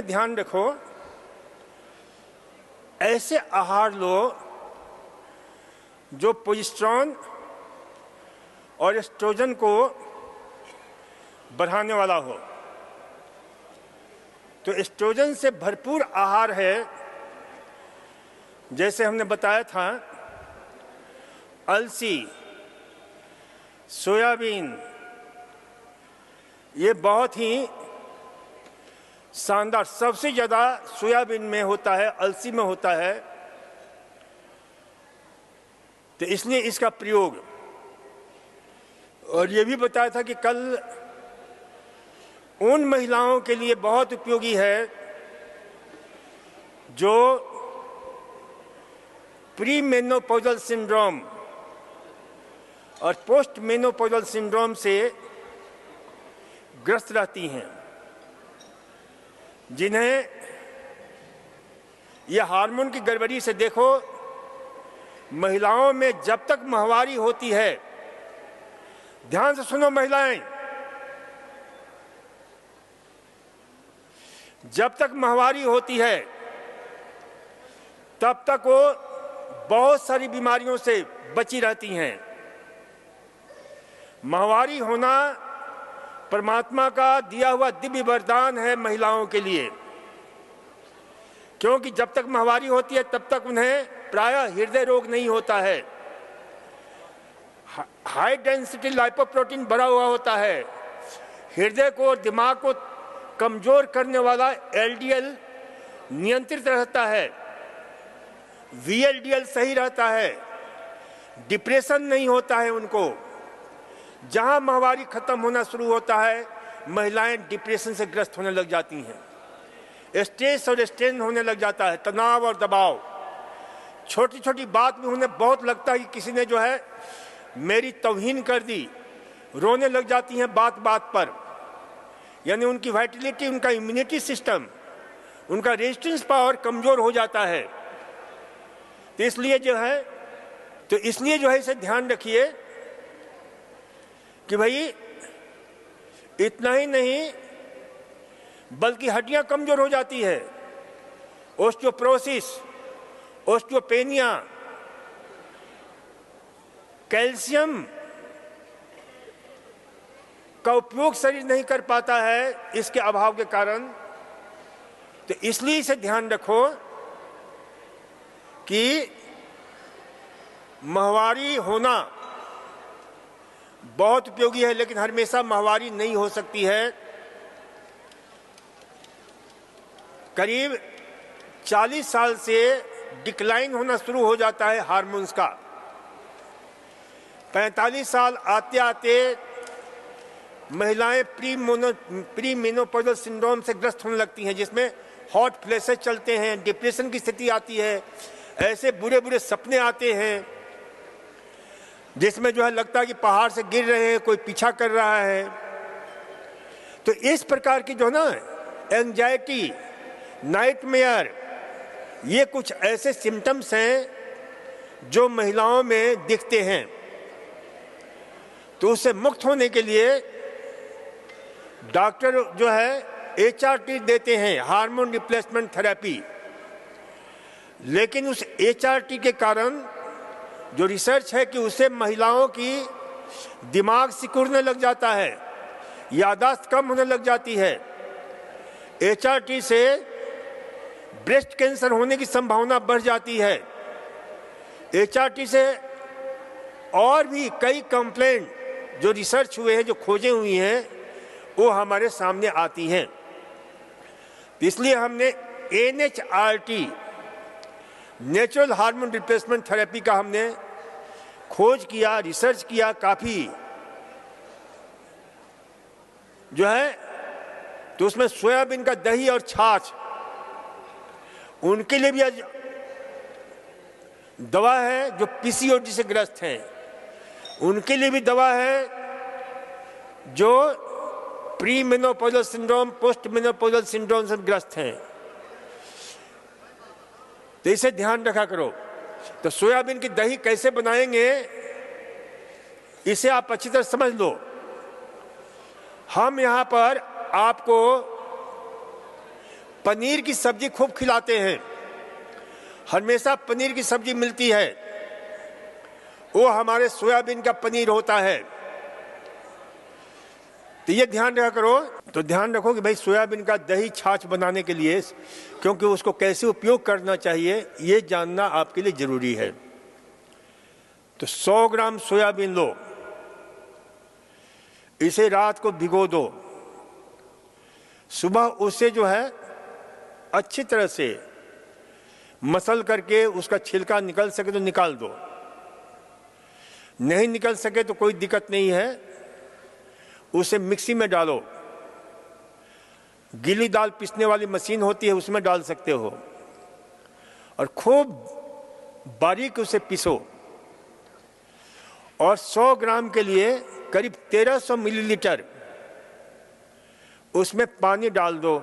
ध्यान रखो, ऐसे आहार लो जो प्रोजेस्टेरोन और एस्ट्रोजन को बढ़ाने वाला हो। तो एस्ट्रोजन से भरपूर आहार है, जैसे हमने बताया था, अलसी, सोयाबीन, ये बहुत ही शानदार, सबसे ज़्यादा सोयाबीन में होता है, अलसी में होता है। तो इसलिए इसका प्रयोग, और ये भी बताया था कि कल उन महिलाओं के लिए बहुत उपयोगी है जो प्री मेनोपॉजल सिंड्रोम और पोस्ट मेनोपॉजल सिंड्रोम से ग्रस्त रहती हैं, जिन्हें यह हार्मोन की गड़बड़ी से, देखो, महिलाओं में जब तक माहवारी होती है, ध्यान से सुनो महिलाएं, जब तक माहवारी होती है तब तक वो बहुत सारी बीमारियों से बची रहती हैं। माहवारी होना परमात्मा का दिया हुआ दिव्य वरदान है महिलाओं के लिए, क्योंकि जब तक माहवारी होती है तब तक उन्हें प्रायः हृदय रोग नहीं होता है, हाई डेंसिटी लाइपोप्रोटीन बढ़ा हुआ होता है, हृदय को, दिमाग को कमजोर करने वाला एलडीएल नियंत्रित रहता है, वीएलडीएल सही रहता है, डिप्रेशन नहीं होता है उनको। जहां माहवारी खत्म होना शुरू होता है, महिलाएं डिप्रेशन से ग्रस्त होने लग जाती हैं, स्ट्रेस और स्ट्रेन होने लग जाता है, तनाव और दबाव। छोटी छोटी बात में उन्हें बहुत लगता है कि किसी ने जो है मेरी तौहीन कर दी, रोने लग जाती हैं बात बात पर। यानी उनकी वाइटलिटी, उनका इम्यूनिटी सिस्टम, उनका रेजिस्टेंस पावर कमजोर हो जाता है। तो इसलिए जो है इसे ध्यान रखिए कि भाई इतना ही नहीं बल्कि हड्डियां कमजोर हो जाती है, ओस्टियोपोरोसिस, ओस्टियोपेनिया, कैल्शियम का उपयोग शरीर नहीं कर पाता है इसके अभाव के कारण। तो इसलिए इसे ध्यान रखो कि माहवारी होना बहुत उपयोगी है, लेकिन हमेशा माहवारी नहीं हो सकती है। करीब 40 साल से डिक्लाइन होना शुरू हो जाता है हार्मोन्स का। 45 साल आते आते महिलाएं प्री मेनोपॉजल सिंड्रोम से ग्रस्त होने लगती हैं, जिसमें हॉट फ्लैशेस चलते हैं, डिप्रेशन की स्थिति आती है, ऐसे बुरे बुरे सपने आते हैं जिसमें जो है लगता है कि पहाड़ से गिर रहे हैं, कोई पीछा कर रहा है। तो इस प्रकार की जो ना एंजाइटी, नाइटमेयर, ये कुछ ऐसे सिम्टम्स हैं जो महिलाओं में दिखते हैं। तो उससे मुक्त होने के लिए डॉक्टर जो है HRT देते हैं, हार्मोन रिप्लेसमेंट थेरेपी। लेकिन उस HRT के कारण जो रिसर्च है कि उससे महिलाओं की दिमाग सिकुड़ने लग जाता है, याददाश्त कम होने लग जाती है। HRT से ब्रेस्ट कैंसर होने की संभावना बढ़ जाती है। HRT से और भी कई कंप्लेंट जो रिसर्च हुए हैं, जो खोजें हुई हैं, वो हमारे सामने आती हैं। इसलिए हमने NHRT, natural hormone replacement therapy का हमने खोज किया, रिसर्च किया काफ़ी जो है। तो उसमें सोयाबीन का दही और छाछ, उनके लिए भी आज दवा है जो PCOD से ग्रस्त हैं, उनके लिए भी दवा है जो pre menopausal syndrome, post menopausal syndrome से ग्रस्त हैं। तो इसे ध्यान रखा करो। तो सोयाबीन की दही कैसे बनाएंगे इसे आप अच्छी तरह समझ लो। हम यहाँ पर आपको पनीर की सब्जी खूब खिलाते हैं, हमेशा पनीर की सब्जी मिलती है, वो हमारे सोयाबीन का पनीर होता है। तो ये ध्यान रखा करो। तो ध्यान रखो कि भाई सोयाबीन का दही छाछ बनाने के लिए, क्योंकि उसको कैसे उपयोग करना चाहिए ये जानना आपके लिए जरूरी है। तो 100 ग्राम सोयाबीन लो, इसे रात को भिगो दो, सुबह उसे जो है अच्छी तरह से मसल करके उसका छिलका निकल सके तो निकाल दो, नहीं निकल सके तो कोई दिक्कत नहीं है, उसे मिक्सी में डालो, गीली दाल पीसने वाली मशीन होती है उसमें डाल सकते हो, और खूब बारीक उसे पीसो। और 100 ग्राम के लिए करीब 1300 मिलीलीटर उसमें पानी डाल दो,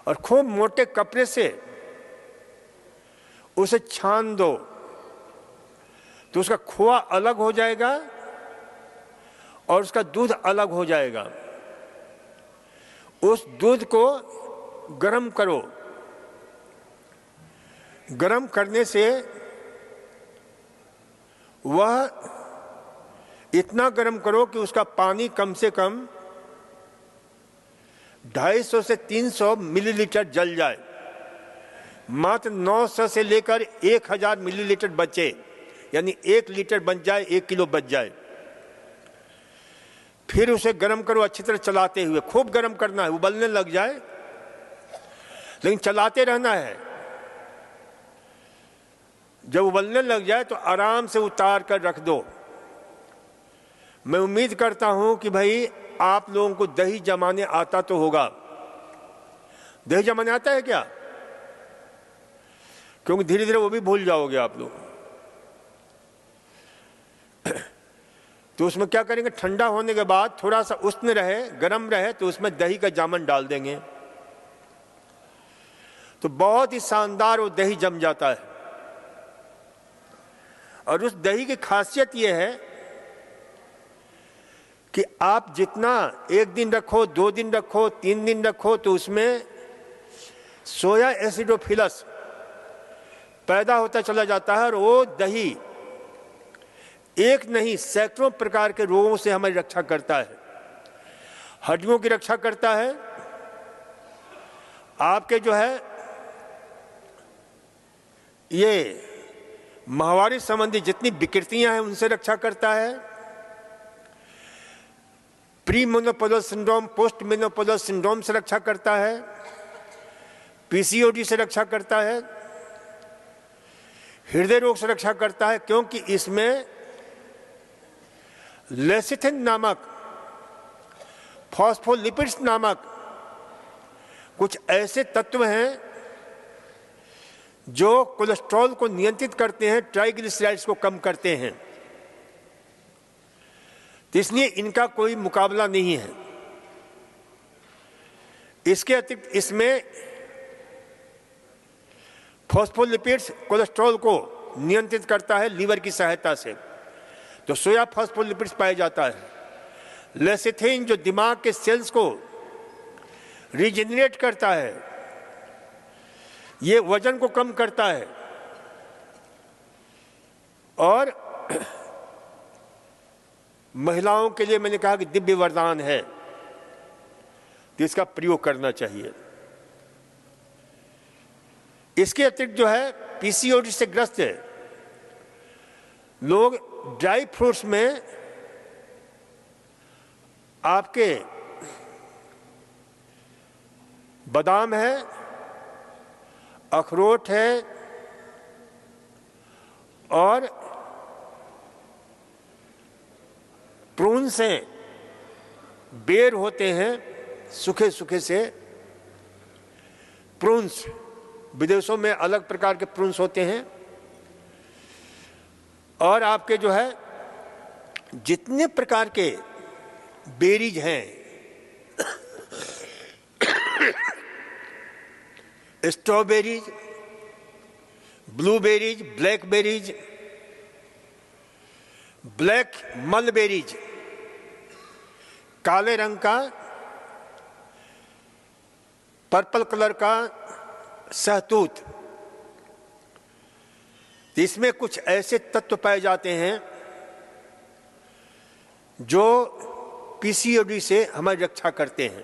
और खूब मोटे कपड़े से उसे छान दो, तो उसका खोआ अलग हो जाएगा और उसका दूध अलग हो जाएगा। उस दूध को गर्म करो, गर्म करने से वह इतना गर्म करो कि उसका पानी कम से कम 250 से 300 मिलीलीटर जल जाए, मात्र 900 से लेकर 1000 मिलीलीटर बचे, यानी 1 लीटर बन जाए, 1 किलो बच जाए। फिर उसे गर्म करो अच्छी तरह चलाते हुए, खूब गर्म करना है, उबलने लग जाए लेकिन चलाते रहना है। जब उबलने लग जाए तो आराम से उतार कर रख दो। मैं उम्मीद करता हूं कि भाई आप लोगों को दही जमाने आता तो होगा। दही जमाने आता है क्या? क्योंकि धीरे धीरे वो भी भूल जाओगे आप लोग। तो उसमें क्या करेंगे, ठंडा होने के बाद थोड़ा सा उष्ण रहे, गर्म रहे, तो उसमें दही का जामन डाल देंगे, तो बहुत ही शानदार वो दही जम जाता है। और उस दही की खासियत ये है कि आप जितना 1 दिन रखो, 2 दिन रखो, 3 दिन रखो, तो उसमें सोया एसिडोफिलस पैदा होता चला जाता है, और वो दही एक नहीं सैकड़ों प्रकार के रोगों से हमारी रक्षा करता है। हड्डियों की रक्षा करता है, आपके जो है ये माहवारी संबंधी जितनी विकृतियां हैं उनसे रक्षा करता है, pre menopausal syndrome, post menopausal syndrome से रक्षा करता है, पीसीओडी से रक्षा करता है, हृदय रोग से रक्षा करता है, क्योंकि इसमें लेसिथिन नामक, फॉस्फोलिपिड्स नामक कुछ ऐसे तत्व हैं जो कोलेस्ट्रॉल को नियंत्रित करते हैं, ट्राइग्लिसराइड्स को कम करते हैं। तो इसलिए इनका कोई मुकाबला नहीं है। इसके अतिरिक्त इसमें फॉस्फोलिपिड्स कोलेस्ट्रॉल को नियंत्रित करता है लीवर की सहायता से, तो सोया फॉस्फोलिपिड्स पाया जाता है। लेसिथिन जो दिमाग के सेल्स को रीजेनरेट करता है, ये वजन को कम करता है, और महिलाओं के लिए मैंने कहा कि दिव्य वरदान है, तो इसका प्रयोग करना चाहिए। इसके अतिरिक्त जो है पीसीओडी से ग्रस्त है लोग, ड्राई फ्रूट्स में आपके बादाम है, अखरोट है, और प्रून्स हैं, बेर होते हैं सूखे सूखे से प्रून्स, विदेशों में अलग प्रकार के प्रून्स होते हैं। और आपके जो है जितने प्रकार के बेरीज हैं, strawberries, blueberries, blackberries, black mulberries, काले रंग का पर्पल कलर का सहतूत, इसमें कुछ ऐसे तत्व पाए जाते हैं जो पीसीओडी से हमारी रक्षा करते हैं।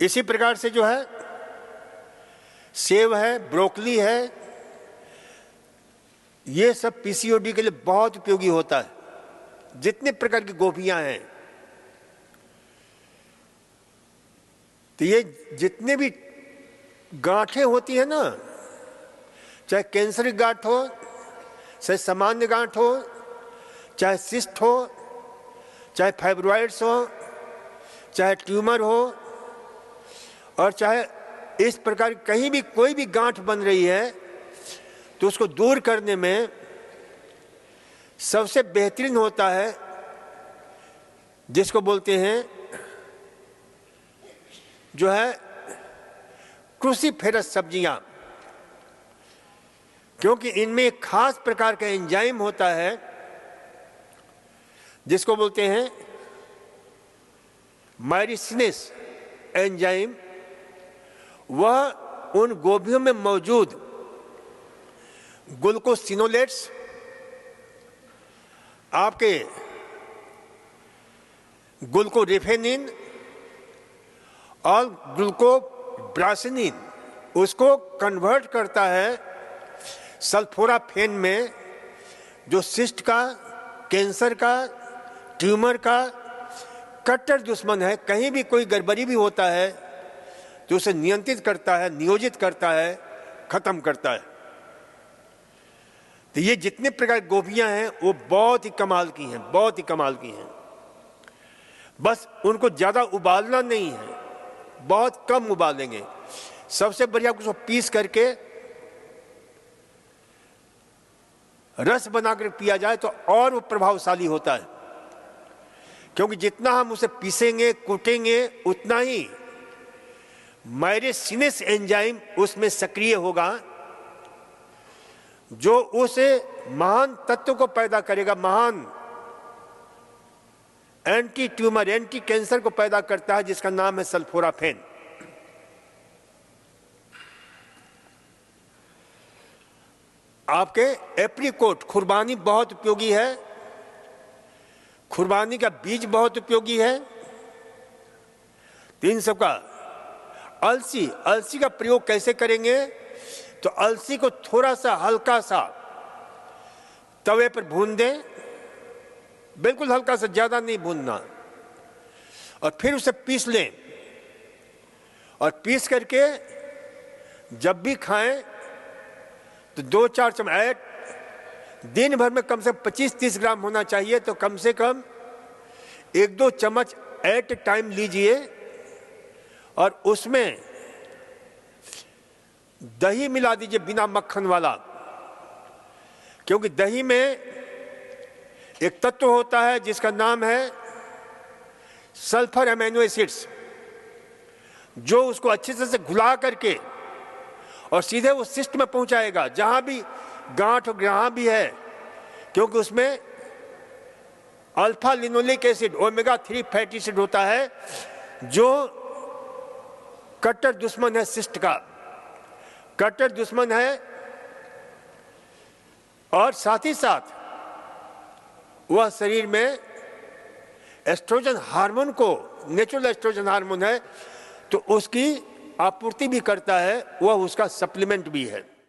इसी प्रकार से जो है सेब है, ब्रोकली है, ये सब पीसीओडी के लिए बहुत उपयोगी होता है। जितने प्रकार की गोभियां हैं, तो ये जितने भी गांठें होती है ना, चाहे कैंसर की गांठ हो, चाहे सामान्य गांठ हो, चाहे सिस्ट हो, चाहे फाइब्रॉइड्स हो, चाहे ट्यूमर हो, और चाहे इस प्रकार कहीं भी कोई भी गांठ बन रही है, तो उसको दूर करने में सबसे बेहतरीन होता है जिसको बोलते हैं जो है क्रूसीफेरस सब्जियां, क्योंकि इनमें एक खास प्रकार का एंजाइम होता है जिसको बोलते हैं मायरिसिनेस एंजाइम। वह उन गोभियों में मौजूद ग्लूकोसिनोलेट्स, आपके ग्लूकोरेफेनिन और ग्लूकोब्रासिनिन, उसको कन्वर्ट करता है सल्फोराफेन में, जो सिस्ट का, कैंसर का, ट्यूमर का कट्टर दुश्मन है। कहीं भी कोई गड़बड़ी भी होता है तो उसे नियंत्रित करता है, नियोजित करता है, खत्म करता है। तो ये जितने प्रकार की गोभियां हैं वो बहुत ही कमाल की हैं, बहुत ही कमाल की हैं। बस उनको ज्यादा उबालना नहीं है, बहुत कम उबालेंगे। सबसे बढ़िया उसको पीस करके रस बनाकर पिया जाए तो और वो प्रभावशाली होता है, क्योंकि जितना हम उसे पीसेंगे, कूटेंगे, उतना ही मायरिसिनेस एंजाइम उसमें सक्रिय होगा, जो उस महान तत्व को पैदा करेगा, महान एंटी ट्यूमर, एंटी कैंसर को पैदा करता है, जिसका नाम है सल्फोराफेन। आपके एप्रिकोट, खुरबानी बहुत उपयोगी है। खुरबानी का बीज बहुत उपयोगी है। तीन सबका अलसी, अलसी का प्रयोग कैसे करेंगे? तो अलसी को थोड़ा सा हल्का सा तवे पर भून दें, बिल्कुल हल्का सा, ज्यादा नहीं भूनना, और फिर उसे पीस लें। और पीस करके जब भी खाएं तो 2-4 चम्मच, दिन भर में कम से कम 25-30 ग्राम होना चाहिए, तो कम से कम 1-2 चम्मच एट टाइम लीजिए। और उसमें दही मिला दीजिए, बिना मक्खन वाला, क्योंकि दही में एक तत्व होता है जिसका नाम है सल्फर अमीनो एसिड्स, जो उसको अच्छे से घुला करके और सीधे वो सिस्ट में पहुंचाएगा, जहां भी गांठ और जहां भी है, क्योंकि उसमें alpha linoleic acid, omega 3 fatty acid होता है, जो कट्टर दुश्मन है सिस्ट का, कट्टर दुश्मन है। और साथ ही साथ वह शरीर में एस्ट्रोजन हार्मोन को, नेचुरल एस्ट्रोजन हार्मोन है, तो उसकी आपूर्ति भी करता है, वह उसका सप्लीमेंट भी है।